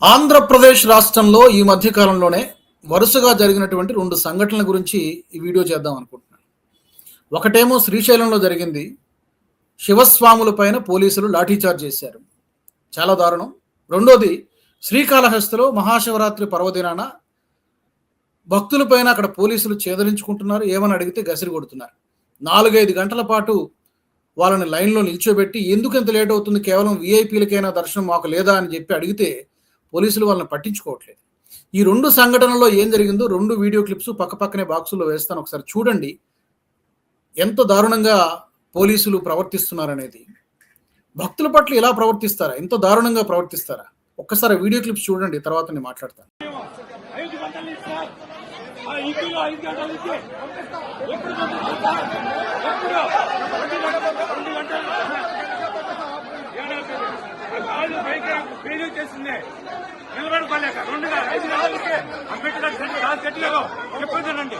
ఆంధ్రప్రదేశ్ రాష్ట్రంలో ఈ మధ్య కాలంలోనే వరుసగా జరిగినటువంటి 2 సంఘటనల గురించి ఈ వీడియో చేద్దాం అనుకుంటున్నాను. ఒకటేమో శ్రీశైలంలో జరిగింది. శివస్వాముల పైన పోలీసులు లాఠీచార్జ్ చేశారు. చాలా దారుణం. రెండోది శ్రీకాళహస్తిలో మహాశివరాత్రి పర్వదినాన భక్తులపైన అక్కడ పోలీసులు చేదరించుకుంటున్నారు. ఏమని అడిగితే గసిరి కొడుతున్నారు. 4-5 గంటల పాటు వాళ్ళని లైన్లో నిల్చోబెట్టి ఎందుకు ఇంత లేట్ అవుతుంది, కేవలం వీఐపీలకైనా దర్శనం మాకు లేదా అని చెప్పి అడిగితే పోలీసులు వాళ్ళని పట్టించుకోవట్లేదు. ఈ 2 సంఘటనల్లో ఏం జరిగిందో 2 వీడియో క్లిప్స్ పక్కపక్కనే బాక్సుల్లో వేస్తాను, ఒకసారి చూడండి. ఎంత దారుణంగా పోలీసులు ప్రవర్తిస్తున్నారనేది. భక్తుల పట్ల ఇలా ప్రవర్తిస్తారా? ఎంత దారుణంగా ప్రవర్తిస్తారా? ఒక్కసారి వీడియో క్లిప్స్ చూడండి, తర్వాత నేను మాట్లాడతాను. నిలబడుకోలేక 2 గంటలకి అంబేద్కర్ గట్టిగా చెప్పండి.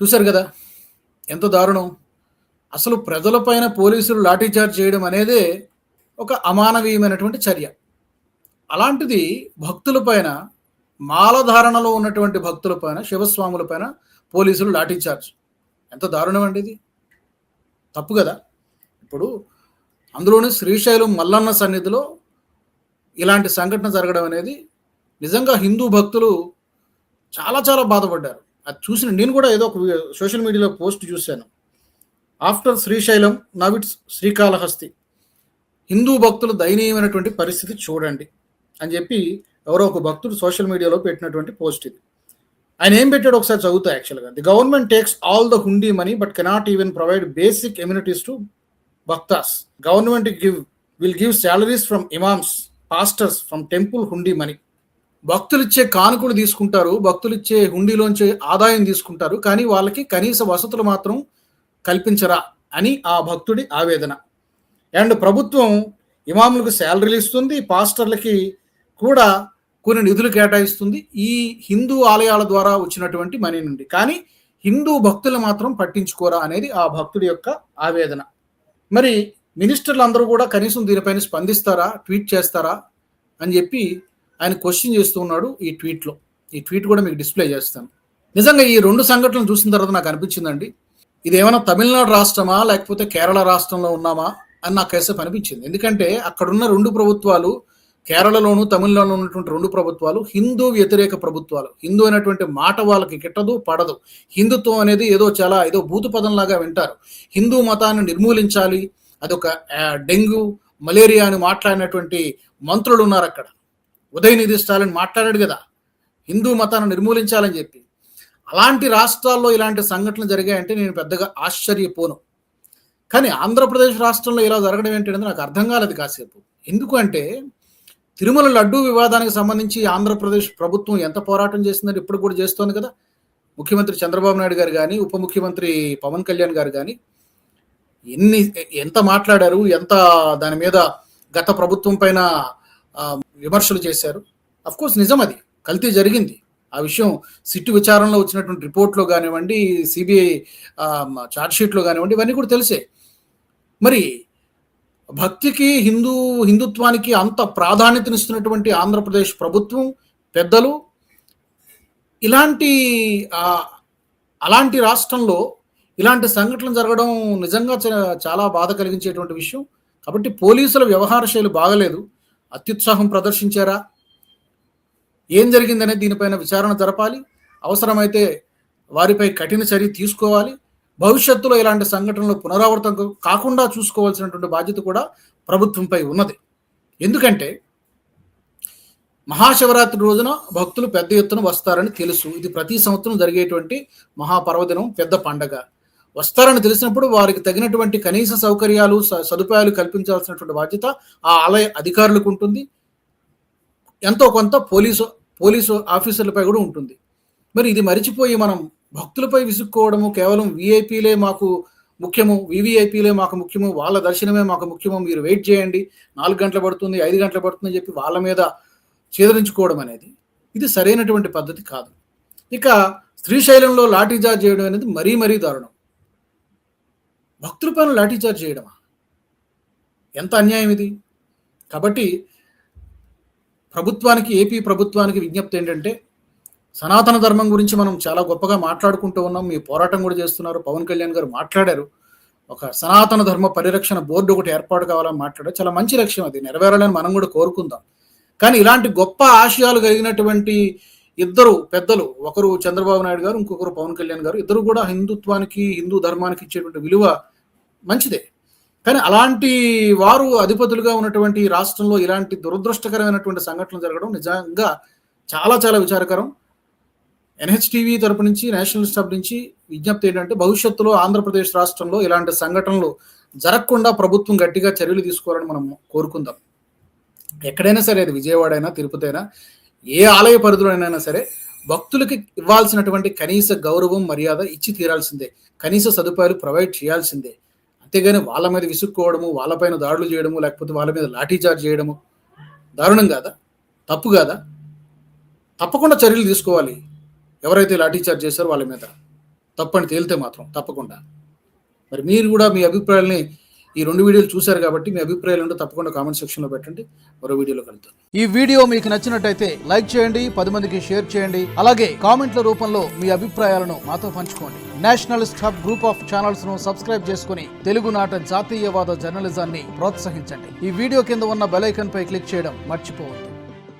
చూశారు కదా ఎంత దారుణం. అసలు ప్రజలపైన పోలీసులు లాఠీచార్జ్ చేయడం అనేదే ఒక అమానవీయమైనటువంటి చర్య. అలాంటిది భక్తులపైన, మాలధారణలో ఉన్నటువంటి భక్తులపైన, శివస్వాములపైన పోలీసులు లాఠీచార్జ్. ఎంత దారుణం అండి ఇది. తప్పు కదా. ఇప్పుడు అందులోని శ్రీశైలం మల్లన్న సన్నిధిలో ఇలాంటి సంఘటన జరగడం అనేది నిజంగా హిందూ భక్తులు చాలా చాలా బాధపడ్డారు. అది చూసిన నేను కూడా ఏదో ఒక సోషల్ మీడియాలో పోస్ట్ చూశాను. After Srisailam now it's Srikalahasti, Hindu భక్తులు దయనీయమైనటువంటి పరిస్థితి చూడండి అని చెప్పి ఎవరో ఒక భక్తుడు సోషల్ మీడియాలో పెట్టినటువంటి పోస్ట్ ఇది. ఆయన ఏం పెట్టాడు ఒకసారి చదువుతా. యాక్చువల్గా the government takes all the hundi money but cannot even provide basic amenities to bhaktas. Government will give salaries from imams, pastors from temple hundi money. భక్తులు ఇచ్చే కానుకలు తీసుకుంటారు, భక్తులు ఇచ్చే హుండీలోంచి ఆదాయం తీసుకుంటారు, కానీ వాళ్ళకి కనీస వసతులు మాత్రం కల్పించరా అని ఆ భక్తుడి ఆవేదన. అండ్ ప్రభుత్వం ఇమాములకు శాలరీలు ఇస్తుంది, పాస్టర్లకి కూడా కొన్ని నిధులు కేటాయిస్తుంది ఈ హిందూ ఆలయాల ద్వారా వచ్చినటువంటి మనీ నుండి, కానీ హిందూ భక్తులు మాత్రం పట్టించుకోరా అనేది ఆ భక్తుడి యొక్క ఆవేదన. మరి మినిస్టర్లు అందరూ కూడా కనీసం దీనిపైన స్పందిస్తారా, ట్వీట్ చేస్తారా అని చెప్పి ఆయన క్వశ్చన్ చేస్తూ ఉన్నాడు ఈ ట్వీట్లో. ఈ ట్వీట్ కూడా మీకు డిస్ప్లే చేస్తాను. నిజంగా ఈ 2 సంఘటనలు చూసిన తర్వాత నాకు అనిపించిందండి, ఇది ఏమైనా తమిళనాడు రాష్ట్రమా లేకపోతే కేరళ రాష్ట్రంలో ఉన్నామా అని నాకు కేసేపు అనిపించింది. ఎందుకంటే అక్కడున్న 2 ప్రభుత్వాలు, కేరళలోను తమిళనాడులో ఉన్నటువంటి 2 ప్రభుత్వాలు హిందూ వ్యతిరేక ప్రభుత్వాలు. హిందూ అనేటువంటి మాట వాళ్ళకి గిట్టదు, పడదు. హిందుత్వం అనేది ఏదో భూత పదంలాగా వింటారు. హిందూ మతాన్ని నిర్మూలించాలి, అదొక డెంగ్యూ మలేరియా అని మాట్లాడినటువంటి మంత్రులు ఉన్నారు అక్కడ. ఉదయనిధి స్టాలిన్ మాట్లాడాడు కదా హిందూ మతాన్ని నిర్మూలించాలని చెప్పి. అలాంటి రాష్ట్రాల్లో ఇలాంటి సంఘటనలు జరిగాయంటే నేను పెద్దగా ఆశ్చర్యపోను. కానీ ఆంధ్రప్రదేశ్ రాష్ట్రంలో ఇలా జరగడం ఏంటనేది నాకు అర్థం కాలేదు కాసేపు. ఎందుకు అంటే తిరుమల లడ్డూ వివాదానికి సంబంధించి ఆంధ్రప్రదేశ్ ప్రభుత్వం ఎంత పోరాటం చేసిందంటే ఇప్పుడు కూడా చేస్తోంది కదా. ముఖ్యమంత్రి చంద్రబాబు నాయుడు గారు కానీ, ఉప ముఖ్యమంత్రి పవన్ కళ్యాణ్ గారు కానీ ఎంత మాట్లాడారు, ఎంత దాని మీద గత ప్రభుత్వం పైన విమర్శలు చేశారు. అఫ్ కోర్స్ నిజం, అది కల్తీ జరిగింది. ఆ విషయం సిట్టు విచారణలో వచ్చినటువంటి రిపోర్ట్లో కానివ్వండి, సిబిఐ ఛార్జ్షీట్లో కానివ్వండి, ఇవన్నీ కూడా తెలిసే. మరి భక్తికి, హిందుత్వానికి అంత ప్రాధాన్యతనిస్తున్నటువంటి ఆంధ్రప్రదేశ్ ప్రభుత్వం పెద్దలు అలాంటి రాష్ట్రంలో ఇలాంటి సంఘటనలు జరగడం నిజంగా చాలా బాధ కలిగించేటువంటి విషయం. కాబట్టి పోలీసుల వ్యవహార శైలి బాగలేదు. అత్యుత్సాహం ప్రదర్శించారా, ఏం జరిగిందనే దీనిపైన విచారణ జరపాలి. అవసరమైతే వారిపై కఠిన చర్య తీసుకోవాలి. భవిష్యత్తులో ఇలాంటి సంఘటనలు పునరావృతం కాకుండా చూసుకోవాల్సినటువంటి బాధ్యత కూడా ప్రభుత్వంపై ఉన్నది. ఎందుకంటే మహాశివరాత్రి రోజున భక్తులు పెద్ద ఎత్తున వస్తారని తెలుసు. ఇది ప్రతి సంవత్సరం జరిగేటువంటి మహాపర్వదినం, పెద్ద పండగ. వస్తారని తెలిసినప్పుడు వారికి తగినటువంటి కనీస సౌకర్యాలు, సదుపాయాలు కల్పించాల్సినటువంటి బాధ్యత ఆ ఆలయ అధికారులకు ఉంటుంది. ఎంతో కొంత పోలీసు ఆఫీసర్లపై కూడా ఉంటుంది. మరి ఇది మరిచిపోయి మనం భక్తులపై విసుక్కోవడము, కేవలం వీఐపీలే మాకు ముఖ్యము, వీవీఐపీలే మాకు ముఖ్యము, వాళ్ళ దర్శనమే మాకు ముఖ్యము, మీరు వెయిట్ చేయండి, 4 గంటలు పడుతుంది, 5 గంటలు పడుతుంది అని చెప్పి వాళ్ళ మీద చేదరించుకోవడం అనేది ఇది సరైనటువంటి పద్ధతి కాదు. ఇక శ్రీశైలంలో లాఠీచార్జ్ చేయడం అనేది మరీ దారుణం. భక్తులపైన లాఠీచార్జ్ చేయడమా? ఎంత అన్యాయం ఇది. కాబట్టి ఏపీ ప్రభుత్వానికి విజ్ఞప్తి ఏంటంటే, సనాతన ధర్మం గురించి మనం చాలా గొప్పగా మాట్లాడుకుంటూ ఉన్నాం, మీ పోరాటం కూడా చేస్తున్నారు. పవన్ కళ్యాణ్ గారు మాట్లాడారు, ఒక సనాతన ధర్మ పరిరక్షణ బోర్డు ఒకటి ఏర్పాటు కావాలని మాట్లాడారు. చాలా మంచి లక్ష్యం, అది నెరవేరాలని మనం కూడా కోరుకుందాం. కానీ ఇలాంటి గొప్ప ఆశయాలు కలిగినటువంటి ఇద్దరు పెద్దలు, ఒకరు చంద్రబాబు నాయుడు గారు, ఇంకొకరు పవన్ కళ్యాణ్ గారు, ఇద్దరు కూడా హిందుత్వానికి, హిందూ ధర్మానికి ఇచ్చేటువంటి విలువ మంచిదే. కానీ అలాంటి వారు అధిపతులుగా ఉన్నటువంటి రాష్ట్రంలో ఇలాంటి దురదృష్టకరమైనటువంటి సంఘటనలు జరగడం నిజంగా చాలా విచారకరం. NHTV తరపు నుంచి, నేషనల్ స్టాఫ్ నుంచి విజ్ఞప్తి ఏంటంటే, భవిష్యత్తులో ఆంధ్రప్రదేశ్ రాష్ట్రంలో ఇలాంటి సంఘటనలు జరగకుండా ప్రభుత్వం గట్టిగా చర్యలు తీసుకోవాలని మనం కోరుకుందాం. ఎక్కడైనా సరే, అది విజయవాడ అయినా, తిరుపతి అయినా, ఏ ఆలయ పరిధిలోనైనా సరే, భక్తులకి ఇవ్వాల్సినటువంటి కనీస గౌరవం, మర్యాద ఇచ్చి తీరాల్సిందే. కనీస సదుపాయాలు ప్రొవైడ్ చేయాల్సిందే. అంతేగాని వాళ్ళ మీద విసుక్కోవడము, వాళ్ళపైన దాడులు చేయడము, లేకపోతే వాళ్ళ మీద లాఠీచార్జ్ చేయడము దారుణం కాదా? తప్పు కాదా? తప్పకుండా చర్యలు తీసుకోవాలి. ఎవరైతే లాఠీచార్జ్ చేశారో వాళ్ళ మీద తప్పని తేలితే మాత్రం తప్పకుండా. మరి మీరు కూడా మీ అభిప్రాయాల్ని, ఈ 2 వీడియోలు చూశారు కాబట్టి మీ అభిప్రాయాలు ఉంటే తప్పకుండా కామెంట్ సెక్షన్లో పెట్టండి. మరో వీడియోలో కలుద్దాం. ఈ వీడియో మీకు నచ్చినట్టయితే లైక్ చేయండి, 10 మందికి షేర్ చేయండి. అలాగే కామెంట్ల రూపంలో మీ అభిప్రాయాలను మాతో పంచుకోండి. National staff group of channels ను సబ్స్క్రైబ్ చేసుకుని తెలుగునాట జాతీయవాద జర్నలిజాన్ని ప్రోత్సహించండి. ఈ వీడియో కింద ఉన్న బెల్ ఐకాన్ పై క్లిక్ చేయడం మర్చిపోవద్దు.